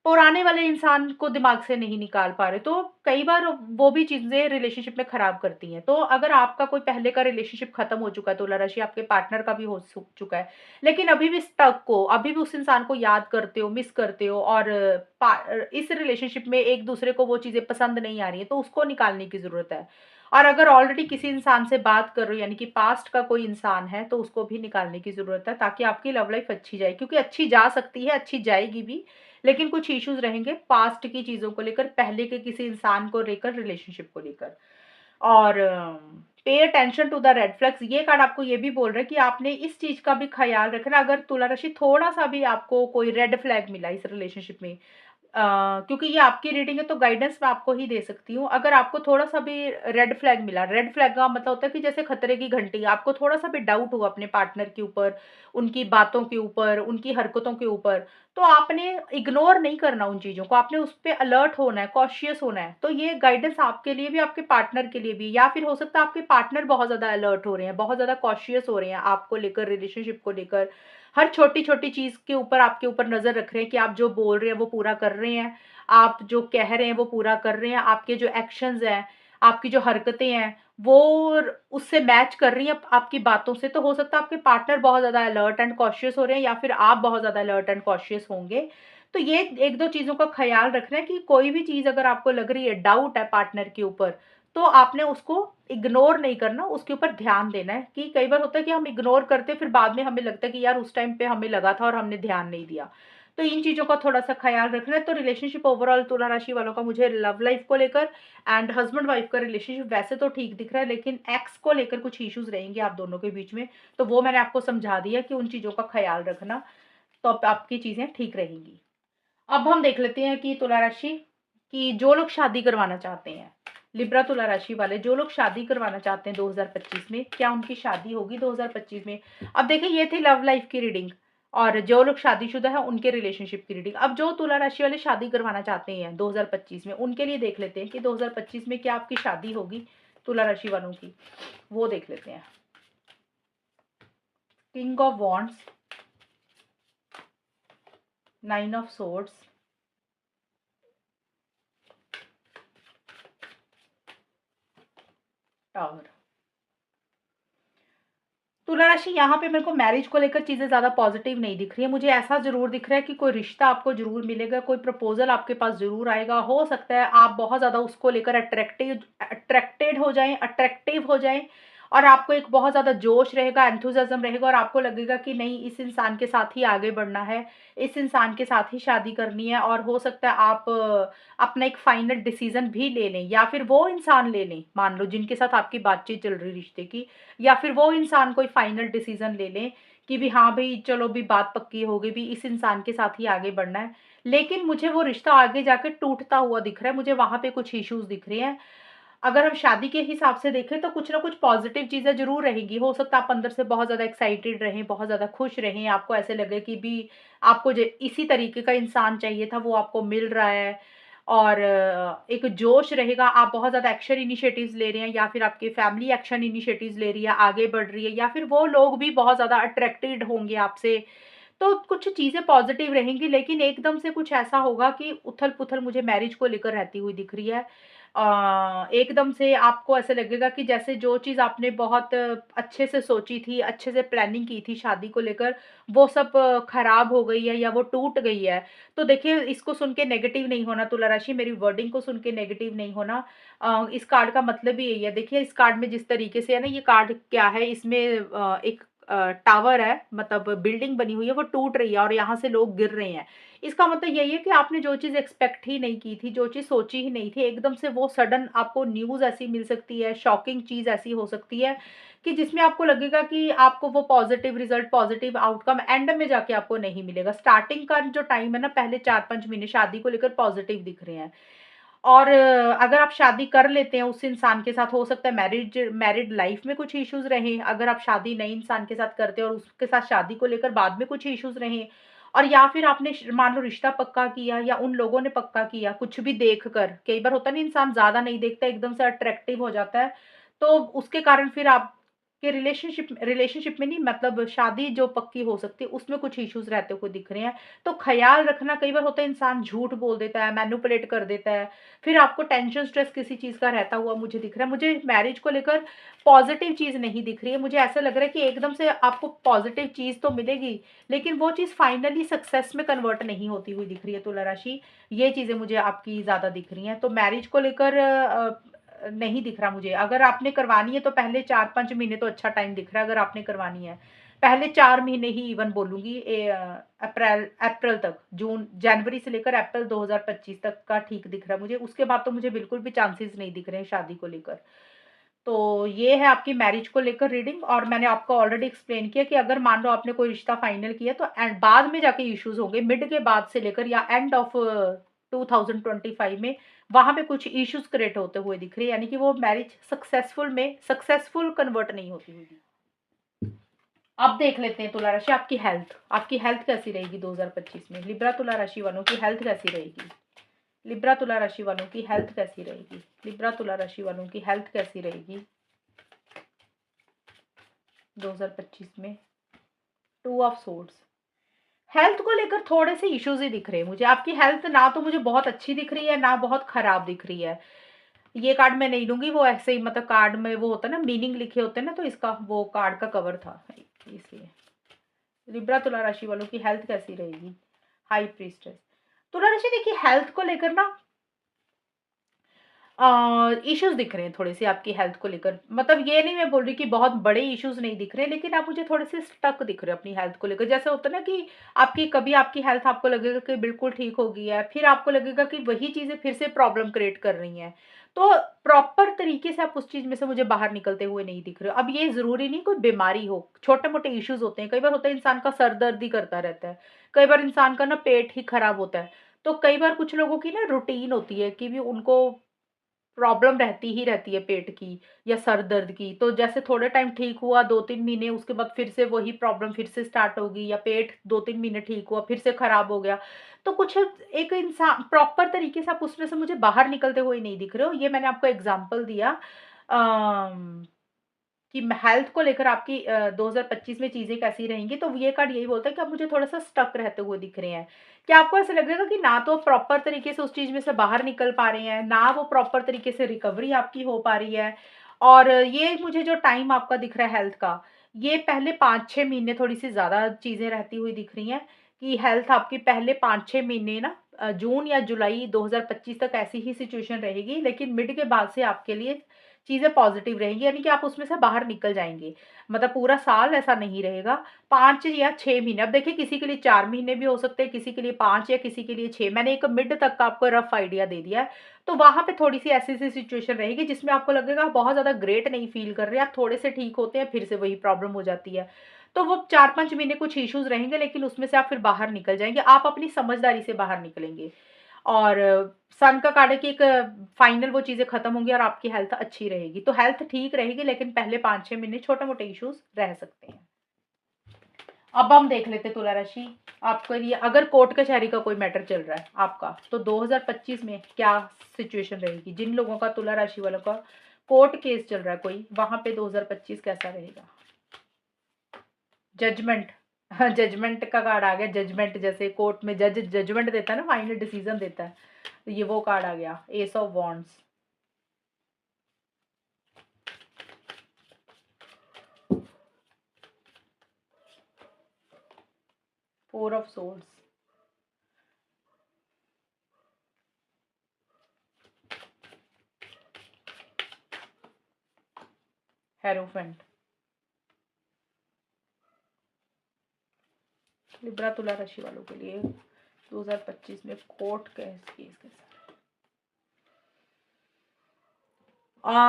पुराने वाले इंसान को दिमाग से नहीं निकाल पा रहे, तो कई बार वो भी चीज़ें रिलेशनशिप में खराब करती हैं। तो अगर आपका कोई पहले का रिलेशनशिप खत्म हो चुका है, तुला राशि आपके पार्टनर का भी हो चुका है, लेकिन अभी भी स्टक हो, अभी भी उस इंसान को याद करते हो, मिस करते हो, और इस रिलेशनशिप में एक दूसरे को वो चीज़ें पसंद नहीं आ रही हैं, तो उसको निकालने की ज़रूरत है। और अगर ऑलरेडी किसी इंसान से बात कर रहे हो, यानी कि पास्ट का कोई इंसान है, तो उसको भी निकालने की ज़रूरत है, ताकि आपकी लव लाइफ अच्छी जाए, क्योंकि अच्छी जा सकती है, अच्छी जाएगी भी, लेकिन कुछ इश्यूज रहेंगे पास्ट की चीज़ों को लेकर, पहले के किसी इंसान को लेकर, रिलेशनशिप को लेकर। और pay attention to the red flags, ये कार्ड आपको ये भी बोल रहा है कि आपने इस चीज़ का भी ख़्याल रखना, अगर तुला राशि थोड़ा-सा भी आपको कोई रेड फ्लैग मिला इस रिलेशनशिप में, क्योंकि ये आपकी रीडिंग है, तो गाइडेंस मैं आपको ही दे सकती हूँ। अगर आपको थोड़ा-सा भी रेड फ्लैग मिला, रेड फ्लैग का मतलब होता है कि जैसे खतरे की घंटी, आपको थोड़ा-सा भी डाउट हुआ अपने पार्टनर के ऊपर, उनकी बातों के ऊपर, उनकी हरकतों के ऊपर, तो आपने इग्नोर नहीं करना उन चीज़ों को, आपने उस पे अलर्ट होना है, कॉशियस होना है। तो ये गाइडेंस आपके लिए भी, आपके पार्टनर के लिए भी, या फिर हो सकता है आपके पार्टनर बहुत ज़्यादा अलर्ट हो रहे हैं, बहुत ज़्यादा कॉशियस हो रहे हैं आपको लेकर, रिलेशनशिप को लेकर। हर छोटी-छोटी चीज़ के ऊपर आपके ऊपर नज़र रख रहे हैं कि आप जो बोल रहे हैं वो पूरा कर रहे हैं, आप जो कह रहे हैं वो पूरा कर रहे हैं, आपके जो एक्शंस हैं, आपकी जो हरकतें हैं, वो उससे मैच कर रही हैं आपकी बातों से। तो हो सकता है आपके पार्टनर बहुत ज़्यादा अलर्ट एंड कॉशियस हो रहे हैं, या फिर आप बहुत ज़्यादा अलर्ट एंड कॉशियस होंगे। तो ये 1-2 चीज़ों का ख़्याल रखना है कि कोई भी चीज़ अगर आपको लग रही है, डाउट है पार्टनर के ऊपर, तो आपने उसको इग्नोर नहीं करना, उसके ऊपर ध्यान देना है। कि कई बार होता है कि हम इग्नोर करते हैं, फिर बाद में हमें लगता है कि यार उस टाइम पे हमें लगा था और हमने ध्यान नहीं दिया। तो इन चीज़ों का थोड़ा-सा ख़्याल रखना है। तो रिलेशनशिप ओवरऑल तुला राशि वालों का मुझे लव लाइफ़ को लेकर एंड हस्बैंड वाइफ का रिलेशनशिप वैसे तो ठीक दिख रहा है, लेकिन एक्स को लेकर कुछ इश्यूज़ रहेंगे आप दोनों के बीच में। तो वो मैंने आपको समझा दिया कि उन चीज़ों का ख़्याल रखना, तो अब आपकी चीज़ें ठीक रहेंगी। अब हम देख लेते हैं कि तुला राशि, कि जो लोग शादी करवाना चाहते हैं, लिब्रा तुला राशि वाले जो लोग शादी करवाना चाहते हैं 2025 में, क्या उनकी शादी होगी 2025 में? अब देखिए, ये थी लव लाइफ की रीडिंग, और जो लोग शादीशुदा है उनके रिलेशनशिप की रीडिंग। अब जो तुला राशि वाले शादी करवाना चाहते हैं 2025 में, उनके लिए देख लेते हैं कि 2025 में क्या आपकी शादी होगी तुला राशि वालों की, वो देख लेते हैं। King of wands, 9 of swords, tower. तुला राशि, यहाँ पे मेरे को मैरिज को लेकर चीज़ें ज़्यादा पॉजिटिव नहीं दिख रही है। मुझे ऐसा ज़रूर दिख रहा है कि कोई रिश्ता आपको ज़रूर मिलेगा, कोई प्रपोज़ल आपके पास ज़रूर आएगा। हो सकता है आप बहुत ज़्यादा उसको लेकर अट्रैक्टेड हो जाएँ, और आपको एक बहुत ज़्यादा जोश रहेगा, एंथुसियाज़्म रहेगा और आपको लगेगा कि नहीं, इस इंसान के साथ ही आगे बढ़ना है, इस इंसान के साथ ही शादी करनी है और हो सकता है आप अपना एक फाइनल डिसीज़न भी ले लें या फिर वो इंसान ले लें, मान लो जिनके साथ आपकी बातचीत चल रही रिश्ते की, या फिर वो इंसान कोई फाइनल डिसीज़न ले लें कि भी हाँ भई चलो भी बात पक्की हो गई, भी इस इंसान के साथ ही आगे बढ़ना है। लेकिन मुझे वो रिश्ता आगे जाके टूटता हुआ दिख रहा है, मुझे वहाँ पे कुछ इश्यूज़ दिख रहे हैं। अगर हम शादी के हिसाब से देखें तो कुछ ना कुछ पॉज़िटिव चीज़ें ज़रूर रहेंगी। हो सकता है आप अंदर से बहुत ज़्यादा एक्साइटेड रहें, बहुत ज़्यादा खुश रहें, आपको ऐसे लगे कि भी आपको ज इसी तरीके का इंसान चाहिए था, वो आपको मिल रहा है और एक जोश रहेगा, आप बहुत ज़्यादा एक्शन इनिशिएटिव्स ले रहे हैं या फिर आपकी फैमिली एक्शन इनिशिएटिव्स ले रही है, आगे बढ़ रही है या फिर वो लोग भी बहुत ज़्यादा अट्रैक्टेड होंगे आपसे। तो कुछ चीज़ें पॉज़िटिव रहेंगी, लेकिन एकदम से कुछ ऐसा होगा कि उथल-पुथल मुझे मैरिज को लेकर रहती हुई दिख रही है। एकदम से आपको ऐसा लगेगा कि जैसे जो चीज़ आपने बहुत अच्छे से सोची थी, अच्छे से प्लानिंग की थी शादी को लेकर, वो सब खराब हो गई है या वो टूट गई है। तो देखिए, इसको सुन के नेगेटिव नहीं होना तुला राशि, मेरी वर्डिंग को सुन के नेगेटिव नहीं होना। इस कार्ड का मतलब ही यही है। देखिए, इस कार्ड में जिस तरीके से है ना, ये कार्ड क्या है, इसमें एक टावर है, मतलब बिल्डिंग बनी हुई है, वो टूट रही है और यहाँ से लोग गिर रहे हैं। इसका मतलब यही है कि आपने जो चीज़ एक्सपेक्ट ही नहीं की थी, जो चीज़ सोची ही नहीं थी, एकदम से वो सडन आपको न्यूज़ ऐसी मिल सकती है, शॉकिंग चीज़ ऐसी हो सकती है कि जिसमें आपको लगेगा कि आपको वो positive result, positive outcome and में जाके आपको नहीं मिलेगा। स्टार्टिंग का जो टाइम है ना, पहले 4-5 महीने शादी को लेकर पॉज़िटिव दिख रहे हैं। और अगर आप शादी कर लेते हैं उस इंसान के साथ, हो सकता है मैरिड लाइफ़ में कुछ इश्यूज़ रहें। अगर आप शादी नए इंसान के साथ करते हैं और उसके साथ शादी को लेकर बाद में कुछ इश्यूज़ रहें, और या फिर आपने मान लो रिश्ता पक्का किया या उन लोगों ने पक्का किया, कुछ भी देखकर, कई बार होता है ना इंसान ज़्यादा नहीं देखता, एकदम से अट्रैक्टिव हो जाता है, तो उसके कारण फिर आपके रिलेशनशिप में नहीं, मतलब शादी जो पक्की हो सकती है, उसमें कुछ इश्यूज़ रहते हुए दिख रहे हैं। तो ख़्याल रखना, कई बार होता है इंसान झूठ बोल देता है, मैनिपुलेट कर देता है, फिर आपको टेंशन, स्ट्रेस किसी चीज़ का रहता हुआ मुझे दिख रहा है। मुझे मैरिज को लेकर पॉज़िटिव चीज़ नहीं दिख रही है। मुझे ऐसा लग रहा है कि एकदम से आपको पॉज़िटिव चीज़ तो मिलेगी, लेकिन वो चीज़ फाइनली सक्सेस में कन्वर्ट नहीं होती हुई दिख रही है तुला राशि। ये चीज़ें मुझे आपकी ज़्यादा दिख रही हैं। तो मैरिज को लेकर नहीं दिख रहा मुझे। अगर आपने करवानी है तो पहले 4-5 महीने तो अच्छा टाइम दिख रहा है, अगर आपने करवानी है। पहले 4 महीने ही इवन बोलूँगी, अप्रैल अप्रैल तक, जून जनवरी से लेकर अप्रैल 2025 तक का ठीक दिख रहा है मुझे। उसके बाद तो मुझे बिल्कुल भी चांसेस नहीं दिख रहे हैं शादी को लेकर। तो ये है आपकी मैरिज को लेकर रीडिंग, और मैंने आपको ऑलरेडी एक्सप्लेन किया कि अगर मान लो आपने कोई रिश्ता फाइनल किया तो एंड बाद में जाके इश्यूज़ होंगे, मिड के बाद से लेकर या एंड ऑफ 2025 में, वहाँ पे कुछ इश्यूज़ क्रिएट होते हुए दिख रहे हैं, यानी कि वो मैरिज सक्सेसफुल कन्वर्ट नहीं होती हुई। अब देख लेते हैं तुला राशि, आपकी हेल्थ कैसी रहेगी 2025 में। लिब्रा तुला राशि वालों की हेल्थ कैसी रहेगी? लिब्रा तुला राशि वालों की हेल्थ कैसी रहेगी? लिब्रा तुला राशि वालों की हेल्थ कैसी रहेगी 2025 में? Two of swords. हेल्थ को लेकर थोड़े से इश्यूज ही दिख रहे हैं मुझे। आपकी हेल्थ ना तो मुझे बहुत अच्छी दिख रही है, ना बहुत खराब दिख रही है। ये कार्ड मैं नहीं लूंगी, वो ऐसे ही, मतलब कार्ड में वो होता है ना, मीनिंग लिखे होते हैं ना, तो इसका वो कार्ड का कवर था इसलिए। लिब्रा तुला राशि वालों की हेल्थ कैसी रहेगी? High priestess. तुला राशि देखिए, हेल्थ को लेकर ना इश्यूज दिख रहे हैं थोड़े से आपकी हेल्थ को लेकर। मतलब ये नहीं मैं बोल रही कि बहुत बड़े इश्यूज नहीं दिख रहे, लेकिन आप मुझे थोड़े से स्टक दिख रहे हो अपनी हेल्थ को लेकर। जैसे होता है ना कि आपकी कभी आपकी हेल्थ आपको लगेगा कि बिल्कुल ठीक हो गई है, फिर आपको लगेगा कि वही चीज़ें फिर से प्रॉब्लम क्रिएट कर रही हैं। तो प्रॉपर तरीके से आप उस चीज़ में से मुझे बाहर निकलते हुए नहीं दिख रहे हो। अब ये ज़रूरी नहीं कोई बीमारी हो, छोटे-मोटे इश्यूज होते हैं। कई बार होता है इंसान का सर दर्द ही करता रहता है, कई बार इंसान का ना पेट ही खराब होता है। तो कई बार कुछ लोगों की ना रूटीन होती है कि भी उनको प्रॉब्लम रहती ही रहती है पेट की या सर दर्द की। तो जैसे थोड़े टाइम ठीक हुआ, 2-3 महीने, उसके बाद फिर से वही प्रॉब्लम फिर से स्टार्ट होगी, या पेट 2-3 महीने ठीक हुआ, फिर से खराब हो गया। तो कुछ एक इंसान प्रॉपर तरीके से आप उसमें से मुझे बाहर निकलते हुए नहीं दिख रहे हो। ये मैंने आपको एग्ज़ाम्पल दिया अम कि हेल्थ को लेकर आपकी 2025 में चीज़ें कैसी रहेंगी, तो ये कार्ड यही बोलता है कि आप मुझे थोड़ा-सा स्टक रहते हुए दिख रहे हैं। क्या आपको ऐसा लगेगा कि ना तो प्रॉपर तरीके से उस चीज़ में से बाहर निकल पा रहे हैं, ना वो प्रॉपर तरीके से रिकवरी आपकी हो पा रही है। और ये मुझे जो टाइम आपका दिख रहा है हेल्थ का, ये पहले 5-6 महीने थोड़ी-सी ज़्यादा चीज़ें रहती हुई दिख रही हैं कि हेल्थ आपकी पहले 5-6 महीने ना, जून या जुलाई 2025 तक ऐसी ही सिचुएशन रहेगी, लेकिन मिड के बाद से आपके लिए चीज़ें पॉजिटिव रहेंगी, यानी कि आप उसमें से बाहर निकल जाएँगे। मतलब पूरा साल ऐसा नहीं रहेगा, 5 या 6 महीने। अब देखिए किसी के लिए 4 महीने भी हो सकते हैं, किसी के लिए 5 या किसी के लिए 6। मैंने एक मिड तक का आपको रफ आइडिया दे दिया है। तो वहाँ पे थोड़ी-सी ऐसी-ऐसी सिचुएशन रहेगी जिसमें आपको लगेगा आप बहुत ज़्यादा ग्रेट नहीं फ़ील कर रहे हैं, आप थोड़े से ठीक होते हैं, फिर से वही प्रॉब्लम हो जाती है। तो वो 4-5 महीने कुछ इश्यूज़ रहेंगे, लेकिन उसमें से आप फिर बाहर निकल जाएँगे, आप अपनी समझदारी से बाहर निकलेंगे। और सन का कार्ड है कि एक फाइनल वो चीज़ें खत्म होंगी और आपकी हेल्थ अच्छी रहेगी। तो हेल्थ ठीक रहेगी, लेकिन पहले 5-6 महीने छोटे-मोटे इश्यूज़ रह सकते हैं। अब हम देख लेते हैं तुला राशि, आपके लिए अगर कोर्ट कचहरी का कोई मैटर चल रहा है आपका, तो 2025 में क्या सिचुएशन रहेगी? जिन लोगों का, तुला राशि वालों का कोर्ट केस चल रहा है कोई, वहाँ पे 2025 कैसा रहेगा? जजमेंट। हाँ, जजमेंट का कार्ड आ गया। जजमेंट जैसे कोर्ट में जज जजमेंट देता है ना, फाइनल डिसीजन देता है। तो ये वो कार्ड आ गया, S of wands, 4 of swords, hierophant. Libra तुला राशि वालों के लिए 2025 में कोर्ट केस कैसा?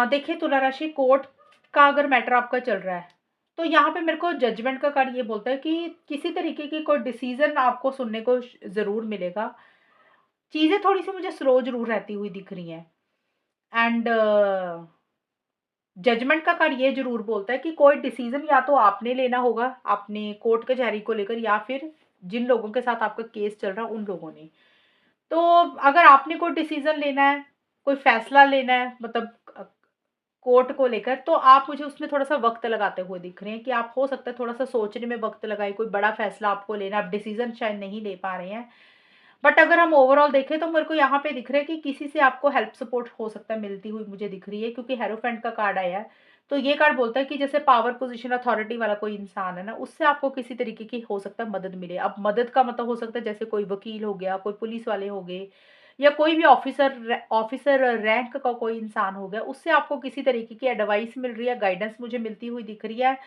देखिए तुला राशि, कोर्ट का अगर मैटर आपका चल रहा है, तो यहाँ पे मेरे को जजमेंट का कार्ड ये बोलता है कि किसी तरीके की कोई डिसीजन आपको सुनने को ज़रूर मिलेगा। चीज़ें थोड़ी-सी मुझे स्लो ज़रूर रहती हुई दिख रही हैं। एंड जजमेंट का कार्ड ये ज़रूर बोलता है कि कोई डिसीजन या तो आपने लेना होगा, अपने कोर्ट कचहरी को लेकर, या फिर जिन लोगों के साथ आपका केस चल रहा है उन लोगों ने। तो अगर आपने कोई डिसीजन लेना है, कोई फैसला लेना है, मतलब कोर्ट को लेकर, तो आप मुझे उसमें थोड़ा-सा वक़्त लगाते हुए दिख रहे हैं कि आप हो सकता है थोड़ा-सा सोचने में वक़्त लगाएँ, कोई बड़ा फैसला आपको लेना है, आप डिसीजन शायद नहीं ले पा रहे हैं। बट अगर हम ओवरऑल देखें तो मेरे को यहाँ पे दिख रहा है कि किसी से आपको हेल्प सपोर्ट हो सकता है मिलती हुई मुझे दिख रही है, क्योंकि हेरोफेंट का कार्ड आया है। तो ये कार्ड बोलता है कि जैसे पावर पोजीशन अथॉरिटी वाला कोई इंसान है ना, उससे आपको किसी तरीके की हो सकता है मदद मिले। अब मदद का मतलब हो सकता है जैसे कोई वकील हो गया, कोई पुलिस वाले हो गए, या कोई भी ऑफिसर रैंक का कोई इंसान हो गया, उससे आपको किसी तरीके की एडवाइस मिल रही है, गाइडेंस मुझे मिलती हुई दिख रही है।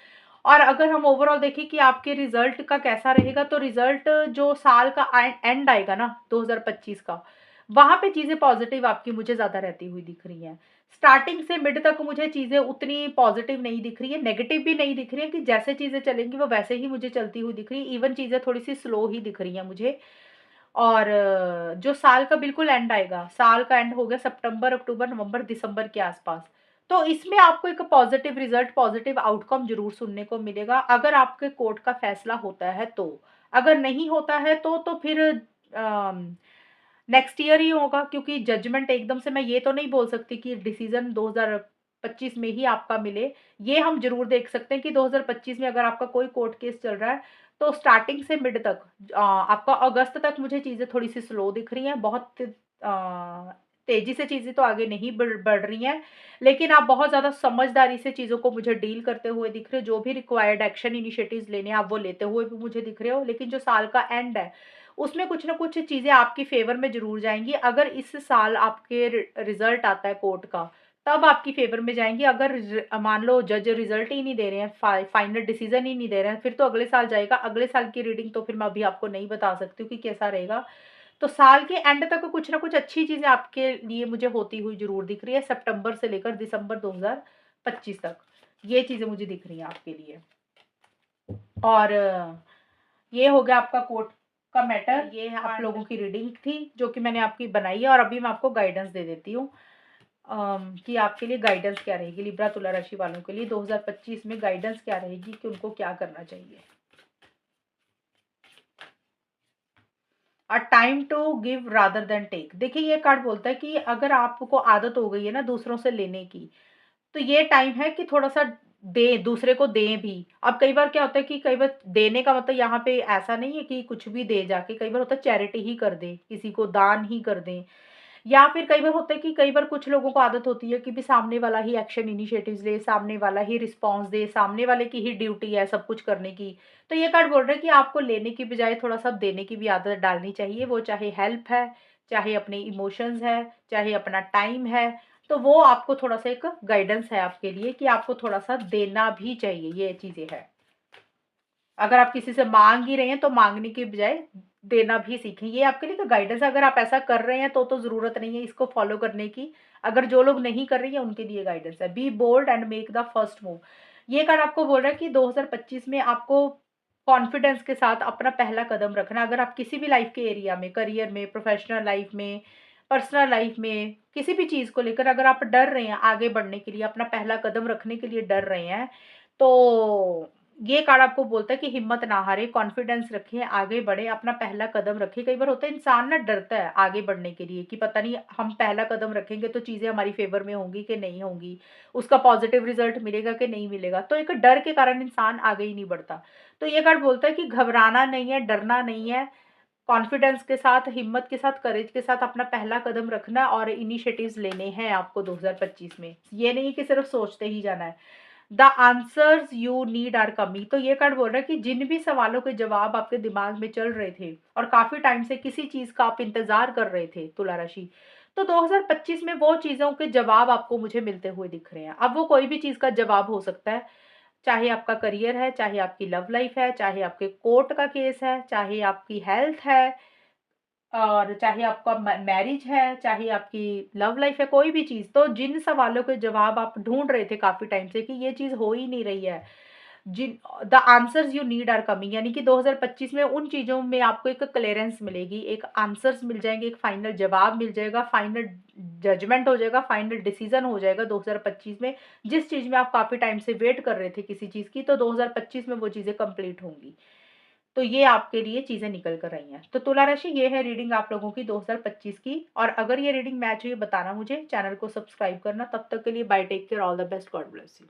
और अगर हम ओवरऑल देखें कि आपके रिजल्ट का कैसा रहेगा, तो रिजल्ट जो साल का एंड आएगा ना 2025 का, वहां पे चीजें पॉजिटिव आपकी मुझे ज्यादा रहती हुई दिख रही हैं। स्टार्टिंग से मिड तक मुझे चीजें उतनी पॉजिटिव नहीं दिख रही है, नेगेटिव भी नहीं दिख रही है, कि जैसे चीजें चलेंगी वो वैसे ही मुझे चलती हुई दिख रही है। इवन चीजें थोड़ी सी स्लो ही दिख रही हैं मुझे। और जो साल का बिल्कुल एंड आएगा, साल का एंड हो गया सितंबर, अक्टूबर, नवंबर, दिसंबर के आसपास। तो इसमें आपको एक पॉजिटिव रिजल्ट, पॉजिटिव आउटकम ज़रूर सुनने को मिलेगा, अगर आपके कोर्ट का फैसला होता है तो। अगर नहीं होता है तो फिर नेक्स्ट ईयर ही होगा, क्योंकि जजमेंट एकदम से मैं ये तो नहीं बोल सकती कि डिसीज़न 2025 में ही आपका मिले। ये हम ज़रूर देख सकते हैं कि 2025 में अगर आपका कोई कोर्ट केस चल रहा है, तो स्टार्टिंग से मिड तक आपका अगस्त तक मुझे चीज़ें थोड़ी-सी स्लो दिख रही हैं। बहुत तेज़ी से चीज़ें तो आगे नहीं बढ़ रही हैं, लेकिन आप बहुत ज़्यादा समझदारी से चीज़ों को मुझे डील करते हुए दिख रहे हो। जो भी रिक्वायर्ड एक्शन इनिशिएटिव्स लेने हैं, आप वो लेते हुए भी मुझे दिख रहे हो। लेकिन जो साल का एंड है, उसमें कुछ ना कुछ चीज़ें आपकी फ़ेवर में ज़रूर जाएँगी। अगर इस साल आपके रिज़ल्ट आता है कोर्ट का, तब आपकी फ़ेवर में जाएँगी। अगर मान लो जज रिज़ल्ट ही नहीं दे रहे हैं, फाइनल डिसीज़न ही नहीं दे रहे हैं, फिर तो अगले साल जाएगा। अगले साल की रीडिंग तो फिर मैं अभी आपको नहीं बता सकती हूँ कि कैसा रहेगा। तो साल के एंड तक कुछ ना कुछ अच्छी चीज़ें आपके लिए मुझे होती हुई ज़रूर दिख रही है, सितंबर से लेकर दिसंबर 2025 तक। ये चीज़ें मुझे दिख रही हैं आपके लिए। और ये हो गया आपका कोर्ट का मैटर। ये आप लोगों की रीडिंग थी जो कि मैंने आपकी बनाई है, और अभी मैं आपको गाइडेंस दे देती हूँ कि आपके लिए गाइडेंस क्या रहेगी, लिब्रा तुला राशि वालों के लिए 2025 में गाइडेंस क्या रहेगी, कि उनको क्या करना चाहिए। A time to give rather than take. देखिए ये कार्ड बोलता है कि अगर आपको आदत हो गई है ना दूसरों से लेने की, तो ये टाइम है कि थोड़ा-सा दें, दूसरे को दें भी। अब कई बार क्या होता है कि कई बार देने का मतलब यहाँ पे ऐसा नहीं है कि कुछ भी दे जाके, कई बार होता है चैरिटी ही कर दें, किसी को दान ही कर दें। या फिर कई बार होता है कि कई बार कुछ लोगों को आदत होती है कि भी सामने वाला ही एक्शन इनिशिएटिव्स ले, सामने वाला ही रिस्पॉन्स दे, सामने वाले की ही ड्यूटी है सब कुछ करने की। तो ये कार्ड बोल रहा है कि आपको लेने की बजाय थोड़ा-सा देने की भी आदत डालनी चाहिए, वो चाहे हेल्प है, चाहे अपने इमोशंस है, चाहे अपना टाइम है, तो वो आपको थोड़ा-सा एक गाइडेंस है आपके लिए कि आपको थोड़ा-सा देना भी चाहिए, ये चीज़ें हैं। अगर आप किसी से माँग ही रहे हैं, तो माँगने की बजाय देना भी सीखें। ये आपके लिए तो गाइडेंस है, अगर आप ऐसा कर रहे हैं तो ज़रूरत नहीं है इसको फ़ॉलो करने की। अगर जो लोग नहीं कर रहे हैं, उनके लिए गाइडेंस है। Be bold and make the first move. ये कार्ड आपको बोल रहा है कि 2025 में आपको कॉन्फिडेंस के साथ अपना पहला कदम रखना है। अगर आप किसी भी लाइफ़ के एरिया में, करियर में, प्रोफ़ेशनल लाइफ़ में, पर्सनल लाइफ़ में, किसी भी चीज़ को लेकर अगर आप डर रहे हैं आगे बढ़ने के लिए, अपना पहला कदम रखने के लिए डर रहे हैं, तो ये कार्ड आपको बोलता है कि हिम्मत ना हारें, कॉन्फिडेंस रखें, आगे बढ़ें, अपना पहला कदम रखें। कई बार होता है इंसान ना डरता है आगे बढ़ने के लिए कि पता नहीं हम पहला कदम रखेंगे तो चीज़ें हमारी फ़ेवर में होंगी कि नहीं होंगी, उसका पॉज़िटिव रिज़ल्ट मिलेगा कि नहीं मिलेगा। तो एक डर के कारण इंसान आगे ही नहीं बढ़ता। तो ये कार्ड बोलता है कि घबराना नहीं है, डरना नहीं है, कॉन्फिडेंस के साथ, हिम्मत के साथ, करेज के साथ अपना पहला कदम रखना है और इनिशिएटिव्स लेने हैं आपको 2025 में। ये नहीं कि सिर्फ़ सोचते ही जाना है। The answers you need are coming. तो ये कार्ड बोल रहा है कि जिन भी सवालों के जवाब आपके दिमाग में चल रहे थे और काफी टाइम से किसी चीज का आप इंतजार कर रहे थे, तुला राशि, तो 2025 में वो चीजों के जवाब आपको मुझे मिलते हुए दिख रहे हैं। अब वो कोई भी चीज का जवाब हो सकता है, चाहे आपका करियर है, चाहे आपकी लव लाइफ है, चाहे आपके कोर्ट का केस है, चाहे आपकी हेल्थ है, और चाहे आपका मैरिज है, चाहे आपकी लव लाइफ है, कोई भी चीज़। तो जिन सवालों के जवाब आप ढूँढ रहे थे काफ़ी टाइम से कि ये चीज़ हो ही नहीं रही है, जिन the answers you need are coming, यानी कि 2025 में उन चीज़ों में आपको एक क्लीयरेंस मिलेगी, एक आंसर्स मिल जाएँगे, एक फाइनल जवाब मिल जाएगा, फाइनल जजमेंट हो जाएगा, फाइनल डिसीज़न हो जाएगा 2025 में। जिस चीज़ में आप काफ़ी टाइम से वेट कर रहे थे किसी चीज़ की, तो 2025 में वो चीज़ें कंप्लीट होंगी। तो ये आपके लिए चीज़ें निकल कर आई हैं। तो तुला राशि, ये है रीडिंग आप लोगों की 2025 की, और अगर ये रीडिंग मैच हुई बताना मुझे, चैनल को सब्सक्राइब करना। तब तक के लिए bye, take care, all the best, God bless you.